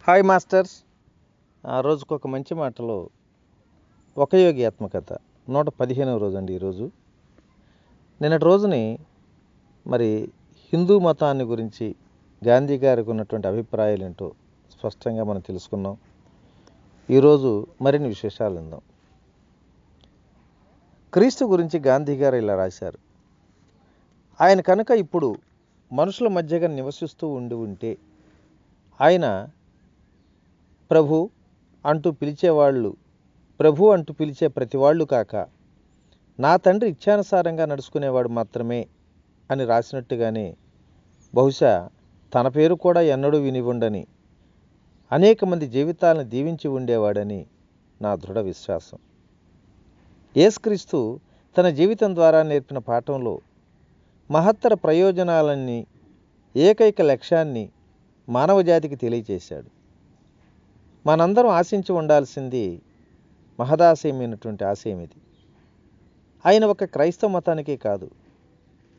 Hi masters. రోజుకు ఒక మంచి మాటలో ఒక యోగి ఆత్మకథ 115వ రోజు అండి ఈరోజు. నిన్నటి రోజుని మరి హిందూ మతాన్ని గురించి గాంధీ గారికి ఉన్నటువంటి అభిప్రాయాలు ఏంటో స్పష్టంగా మనం తెలుసుకున్నాం. ఈరోజు మరిన్ని విశేషాలు విందాం. క్రీస్తు గురించి గాంధీ గారు ఇలా రాశారు: ఆయన కనుక ఇప్పుడు మనుషుల మధ్యగా నివసిస్తూ ఉంటే ఆయన ప్రభు అంటూ పిలిచే ప్రతి వాళ్ళు కాక నా తండ్రి ఇచ్ఛానుసారంగా నడుచుకునేవాడు మాత్రమే అని రాసినట్టుగానే బహుశా తన పేరు కూడా ఎన్నడూ వినివుండని అనేక మంది జీవితాలను దీవించి ఉండేవాడని నా దృఢ విశ్వాసం. యేసుక్రీస్తు తన జీవితం ద్వారా నేర్పిన పాఠంలో మహత్తర ప్రయోజనాలన్నీ ఏకైక లక్ష్యాన్ని మానవజాతికి తెలియచేశాడు. మనందరం ఆశించి ఉండాల్సింది మహదాశయమైనటువంటి ఆశయం ఇది. ఆయన ఒక క్రైస్తవ మతానికే కాదు,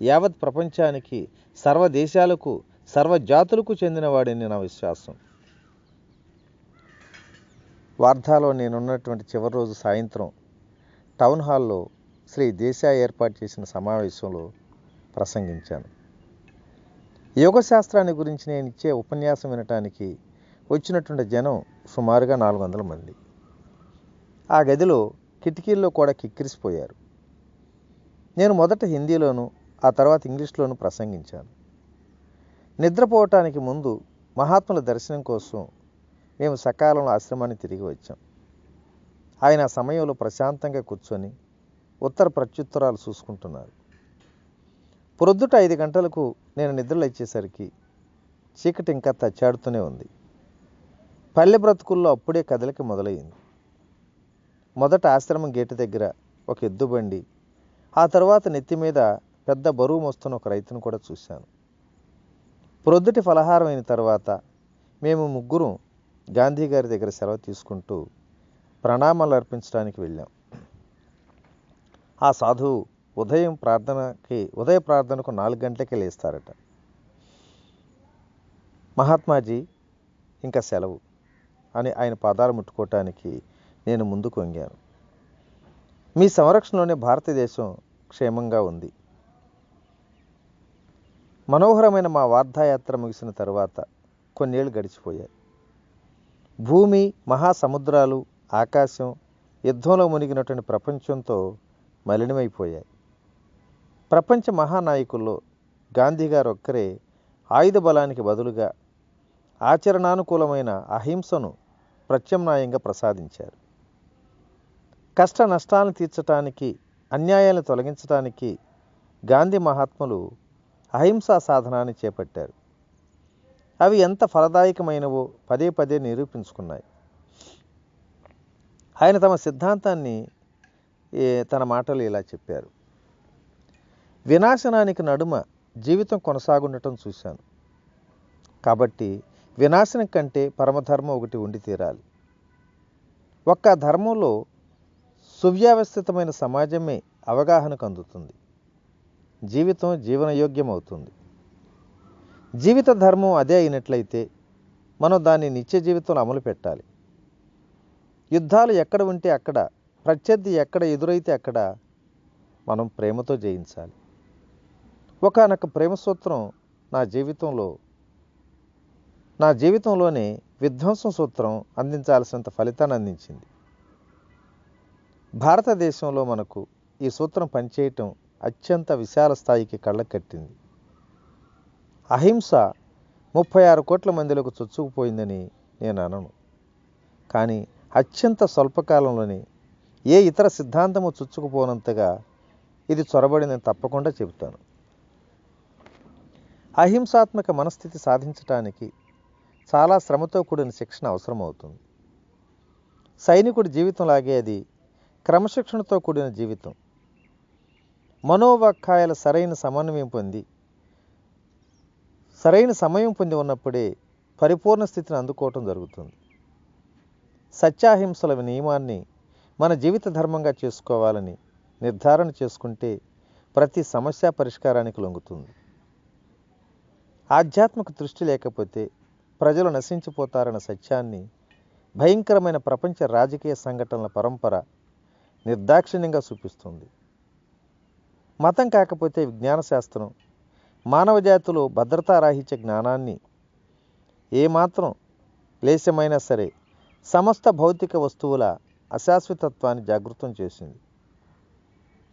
యావత్ ప్రపంచానికి, సర్వదేశాలకు, సర్వజాతులకు చెందినవాడని నా విశ్వాసం. వార్ధాలో నేనున్నటువంటి చివరి రోజు సాయంత్రం టౌన్ హాల్లో శ్రీ దేశాయ్ ఏర్పాటు చేసిన సమావేశంలో ప్రసంగించాను. యోగశాస్త్రాన్ని గురించి నేను ఇచ్చే ఉపన్యాసం వినటానికి వచ్చినటువంటి జనం సుమారుగా 400 మంది. ఆ గదిలో కిటికీల్లో కూడా కిక్కిరిసిపోయారు. నేను మొదట హిందీలోను, ఆ తర్వాత ఇంగ్లీష్లోను ప్రసంగించాను. నిద్రపోవటానికి ముందు మహాత్ముల దర్శనం కోసం మేము సకాలంలో ఆశ్రమాన్ని తిరిగి వచ్చాం. ఆయన ఆ సమయంలో ప్రశాంతంగా కూర్చొని ఉత్తర ప్రత్యుత్తరాలు చూసుకుంటున్నారు. ప్రొద్దుట 5 గంటలకు నేను నిద్రలు వచ్చేసరికి చీకటి ఇంకా తచ్చాడుతూనే ఉంది. పల్లె బ్రతుకుల్లో అప్పుడే కదలిక మొదలయ్యింది. మొదట ఆశ్రమం గేటు దగ్గర ఒక ఎద్దుబండి, ఆ తర్వాత నెత్తి మీద పెద్ద బరువు మోస్తున్న ఒక రైతును కూడా చూశాను. ప్రొద్దుటి ఫలహారం అయిన తర్వాత మేము ముగ్గురం గాంధీ గారి దగ్గర సెలవు తీసుకుంటూ ప్రణామాలు అర్పించడానికి వెళ్ళాం. ఆ సాధువు ఉదయ ప్రార్థనకు 4 గంటలకే లేస్తారట. మహాత్మాజీ ఇంకా సెలవు అని ఆయన పాదాలు ముట్టుకోవటానికి నేను ముందుకు వంగాను. మీ సంరక్షణలోనే భారతదేశం క్షేమంగా ఉంది. మనోహరమైన మా వార్ధాయాత్ర ముగిసిన తరువాత కొన్నేళ్లు గడిచిపోయాయి. భూమి, మహాసముద్రాలు, ఆకాశం యుద్ధంలో మునిగినటువంటి ప్రపంచంతో మలినమైపోయాయి. ప్రపంచ మహానాయకుల్లో గాంధీ గారు ఒక్కరే ఆయుధ బలానికి బదులుగా ఆచరణానుకూలమైన అహింసను ప్రత్యామ్నాయంగా ప్రసాదించారు. కష్ట నష్టాలను తీర్చడానికి, అన్యాయాలను తొలగించడానికి గాంధీ మహాత్ములు అహింసా సాధనాన్ని చేపట్టారు. అవి ఎంత ఫలదాయకమైనవో పదే పదే నిరూపించుకున్నాయి. ఆయన తమ సిద్ధాంతాన్ని తన మాటలు ఇలా చెప్పారు: వినాశనానికి నడుమ జీవితం కొనసాగుండటం చూశాను. కాబట్టి వినాశనం కంటే పరమధర్మం ఒకటి ఉండి తీరాలి. ఒక్క ధర్మంలో సువ్యవస్థితమైన సమాజమే అవగాహనకు అందుతుంది. జీవితం జీవనయోగ్యం అవుతుంది. జీవిత ధర్మం అదే అయినట్లయితే మనం దాన్ని నిత్య జీవితంలో అమలు పెట్టాలి. యుద్ధాలు ఎక్కడ ఉంటే అక్కడ, ప్రత్యర్థి ఎక్కడ ఎదురైతే అక్కడ మనం ప్రేమతో జయించాలి. ఒకానొక ప్రేమ సూత్రం నా జీవితంలోనే విధ్వంసం సూత్రం అందించాల్సినంత ఫలితాన్ని అందించింది. భారతదేశంలో మనకు ఈ సూత్రం పనిచేయటం అత్యంత విశాల స్థాయికి కళ్ళకు కట్టింది. అహింస 36 కోట్ల మందిలోకి చొచ్చుకుపోయిందని నేను అనను. కానీ అత్యంత స్వల్పకాలంలోనే ఏ ఇతర సిద్ధాంతము చొచ్చుకుపోనంతగా ఇది చొరబడిందని తప్పకుండా చెబుతాను. అహింసాత్మక మనస్థితి సాధించటానికి చాలా శ్రమతో కూడిన శిక్షణ అవసరమవుతుంది. సైనికుడి జీవితంలాగే అది క్రమశిక్షణతో కూడిన జీవితం. మనోవాక్కాయాల సరైన సమయం పొంది ఉన్నప్పుడే పరిపూర్ణ స్థితిని అందుకోవటం జరుగుతుంది. సత్యాహింసల నియమాన్ని మన జీవిత ధర్మంగా చేసుకోవాలని నిర్ధారణ చేసుకుంటే ప్రతి సమస్య పరిష్కారానికి లొంగుతుంది. ఆధ్యాత్మిక దృష్టి లేకపోతే ప్రజలు నశించిపోతారన్న సత్యాన్ని భయంకరమైన ప్రపంచ రాజకీయ సంఘటనల పరంపర నిర్దాక్షిణ్యంగా చూపిస్తుంది. మతం కాకపోతే విజ్ఞాన శాస్త్రం మానవ జాతిలో భద్రతారాహిత్య జ్ఞానాన్ని ఏమాత్రం లేశమైనా సరే సమస్త భౌతిక వస్తువుల అశాశ్వతత్వాన్ని జాగృతం చేసింది.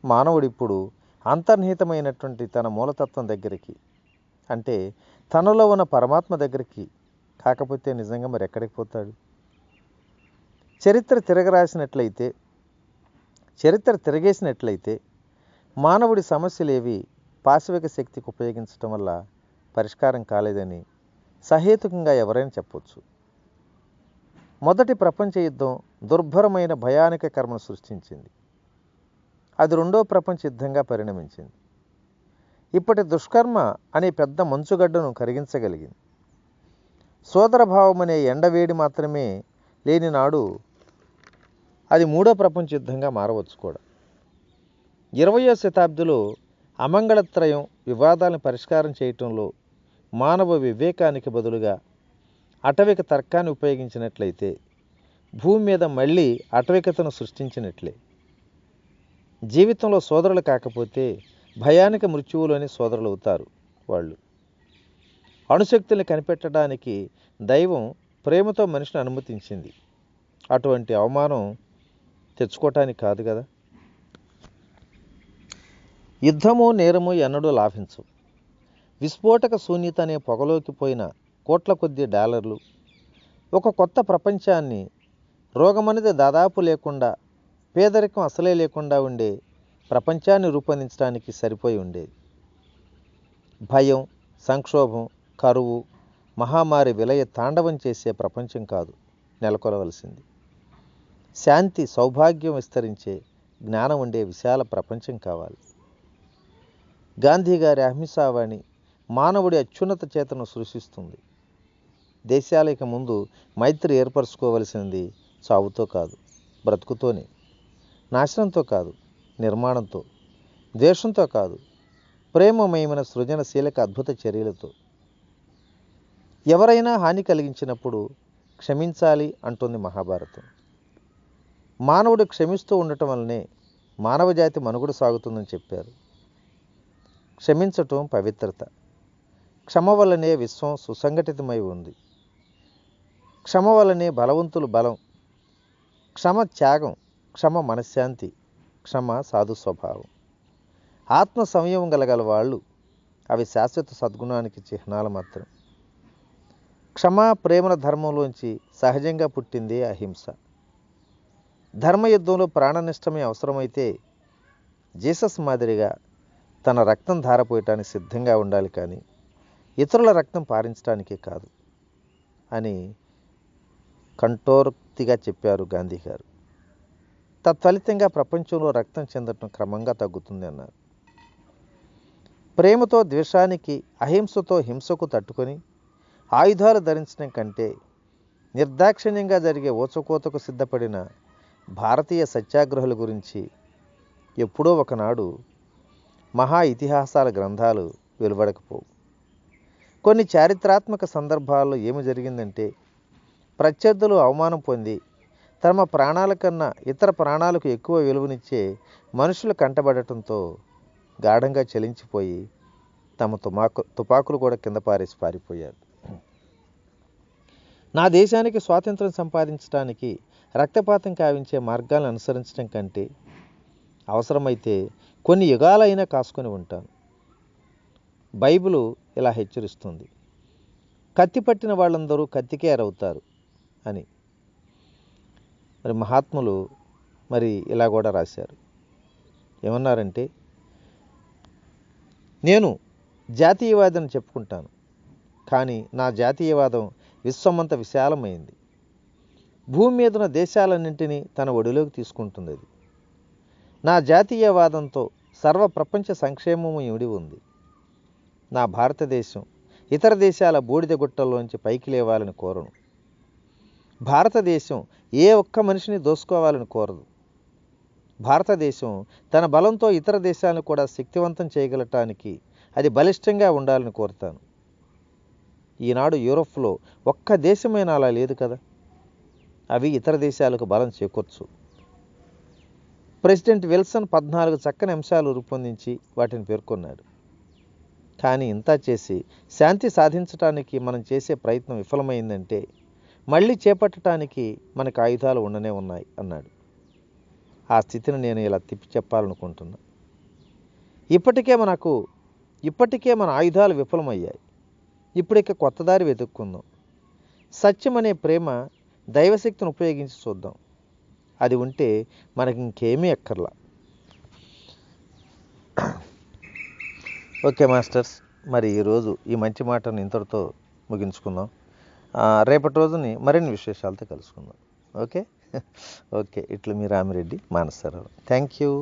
మానవుడిప్పుడు అంతర్నిహితమైనటువంటి తన మూలతత్వం దగ్గరికి, అంటే తనలో ఉన్న పరమాత్మ దగ్గరికి కాకపోతే నిజంగా మరి ఎక్కడికి పోతాడు? చరిత్ర తిరగేసినట్లయితే మానవుడి సమస్యలేవి పాశవిక శక్తికి ఉపయోగించడం వల్ల పరిష్కారం కాలేదని సహేతుకంగా ఎవరైనా చెప్పవచ్చు. మొదటి ప్రపంచ యుద్ధం దుర్భరమైన భయానక కర్మను సృష్టించింది. అది రెండో ప్రపంచ యుద్ధంగా పరిణమించింది. ఇప్పటి దుష్కర్మ అనే పెద్ద మంచుగడ్డను కరిగించగలిగింది. సోదరభావం అనే ఎండవేడి మాత్రమే లేని నాడు అది మూడో ప్రపంచ యుద్ధంగా మారవచ్చు కూడా. 20వ శతాబ్దిలో అమంగళత్రయం వివాదాలను పరిష్కారం చేయటంలో మానవ వివేకానికి బదులుగా అటవిక తర్కాన్ని ఉపయోగించినట్లయితే భూమి మీద మళ్ళీ అటవికతను సృష్టించినట్లే. జీవితంలో సోదరులు కాకపోతే భయానక మృత్యువులోని సోదరులు అవుతారు వాళ్ళు. అణుశక్తుల్ని కనిపెట్టడానికి దైవం ప్రేమతో మనిషిని అనుమతించింది. అటువంటి అవమానం తెచ్చుకోవటానికి కాదు కదా. యుద్ధము నేరము ఎన్నడూ లాభించవు. విస్ఫోటక శూన్యత అనే పొగలోకి పోయిన కోట్ల కొద్ది డాలర్లు ఒక కొత్త ప్రపంచాన్ని, రోగమనేది దాదాపు లేకుండా, పేదరికం అసలే లేకుండా ఉండే ప్రపంచాన్ని రూపొందించడానికి సరిపోయి ఉండేది. భయం, సంక్షోభం, కరువు, మహామారి విలయ తాండవం చేసే ప్రపంచం కాదు నెలకొలవలసింది. శాంతి, సౌభాగ్యం విస్తరించే జ్ఞానం ఉండే విశాల ప్రపంచం కావాలి. గాంధీ గారి అహింసావాణి మానవుడి అత్యున్నత చేతను సృష్టిస్తుంది. దేశాలకి ముందు మైత్రి ఏర్పరచుకోవలసింది చావుతో కాదు, బ్రతుకుతోనే. నాశనంతో కాదు, నిర్మాణంతో. ద్వేషంతో కాదు, ప్రేమమయమైన సృజనశీలక అద్భుత చర్యలతో. ఎవరైనా హాని కలిగించినప్పుడు క్షమించాలి అంటుంది మహాభారతం. మానవుడు క్షమిస్తూ ఉండటం వల్లనే మానవజాతి మనుగడ సాగుతుందని చెప్పారు. క్షమించటం పవిత్రత. క్షమ వల్లనే విశ్వం సుసంఘటితమై ఉంది. క్షమ వల్లనే బలవంతులు బలం. క్షమ త్యాగం, క్షమ మనశ్శాంతి, క్షమ సాధు స్వభావం. ఆత్మ సంయమం గలగల వాళ్ళు అవి శాశ్వత సద్గుణానికి చిహ్నాలు మాత్రం. క్షమా ప్రేమల ధర్మంలోంచి సహజంగా పుట్టిందే అహింస. ధర్మయుద్ధంలో ప్రాణనిష్టమే అవసరమైతే జీసస్ మాదిరిగా తన రక్తం ధారపోయటానికి సిద్ధంగా ఉండాలి, కానీ ఇతరుల రక్తం పారించడానికే కాదు అని కంఠోక్తిగా చెప్పారు గాంధీ గారు. తత్ఫలితంగా ప్రపంచంలో రక్తం చెందటం క్రమంగా తగ్గుతుంది అన్నారు. ప్రేమతో ద్వేషానికి, అహింసతో హింసకు తట్టుకొని ఆయుధాలు ధరించడం కంటే నిర్దాక్షిణ్యంగా జరిగే ఊచకోతకు సిద్ధపడిన భారతీయ సత్యాగ్రహుల గురించి ఎప్పుడో ఒకనాడు మహా ఇతిహాసాల గ్రంథాలు వెలువడకపోవు. కొన్ని చారిత్రాత్మక సందర్భాల్లో ఏమి జరిగిందంటే, ప్రత్యర్థులు అవమానం పొంది తమ ప్రాణాల కన్నా ఇతర ప్రాణాలకు ఎక్కువ విలువనిచ్చే మనుషులు కంటబడటంతో గాఢంగా చలించిపోయి తమ తుపాకులు కూడా కింద పారేసి పారిపోయారు. నా దేశానికి స్వాతంత్రం సంపాదించడానికి రక్తపాతం కావించే మార్గాలను అనుసరించడం కంటే అవసరమైతే కొన్ని యుగాలైనా కాసుకొని ఉంటాను. బైబిలు ఇలా హెచ్చరిస్తుంది, కత్తి పట్టిన వాళ్ళందరూ కత్తికే అరవుతారు అని. మరి మహాత్ములు మరి ఇలా కూడా రాశారు. ఏమన్నారంటే, నేను జాతీయవాదిని చెప్పుకుంటాను, కానీ నా జాతీయవాదం విశ్వమంత విశాలమైంది. భూమి మీద ఉన్న దేశాలన్నింటినీ తన ఒడిలోకి తీసుకుంటుంది. అది నా జాతీయవాదంతో సర్వ ప్రపంచ సంక్షేమము ఇమిడి ఉంది. నా భారతదేశం ఇతర దేశాల బూడిద గుట్టల్లోంచి పైకి లేవాలని కోరను. భారతదేశం ఏ ఒక్క మనిషిని దోసుకోవాలని కోరదు. భారతదేశం తన బలంతో ఇతర దేశాలను కూడా శక్తివంతం చేయగలటానికి అది బలిష్టంగా ఉండాలని కోరుతాను. ఈనాడు యూరోప్లో ఒక్క దేశమైనా అలా లేదు కదా. అవి ఇతర దేశాలకు బలం చేకూర్చు. ప్రెసిడెంట్ విల్సన్ 14 చక్కని అంశాలు రూపొందించి వాటిని పేర్కొన్నాడు. కానీ ఇంతా చేసి శాంతి సాధించడానికి మనం చేసే ప్రయత్నం విఫలమైందంటే మళ్ళీ చేపట్టడానికి మనకు ఆయుధాలు ఉండనే ఉన్నాయి అన్నాడు. ఆ స్థితిని నేను ఇలా తిప్పి చెప్పాలనుకుంటున్నా. ఇప్పటికే మన ఆయుధాలు విఫలమయ్యాయి. ఇప్పుడిక కొత్త దారి వెతుక్కుందాం. సత్యం అనే ప్రేమ, దైవశక్తిని ఉపయోగించి చూద్దాం. అది ఉంటే మనకి ఇంకేమీ అక్కర్లా. ఓకే మాస్టర్స్, మరి ఈరోజు ఈ మంచి మాటను ఇంతటితో ముగించుకుందాం. రేపటి రోజుని మరిన్ని విశేషాలతో కలుసుకుందాం. ఓకే ఓకే, ఇట్లా మీ రామిరెడ్డి మానసరావు. Thank you.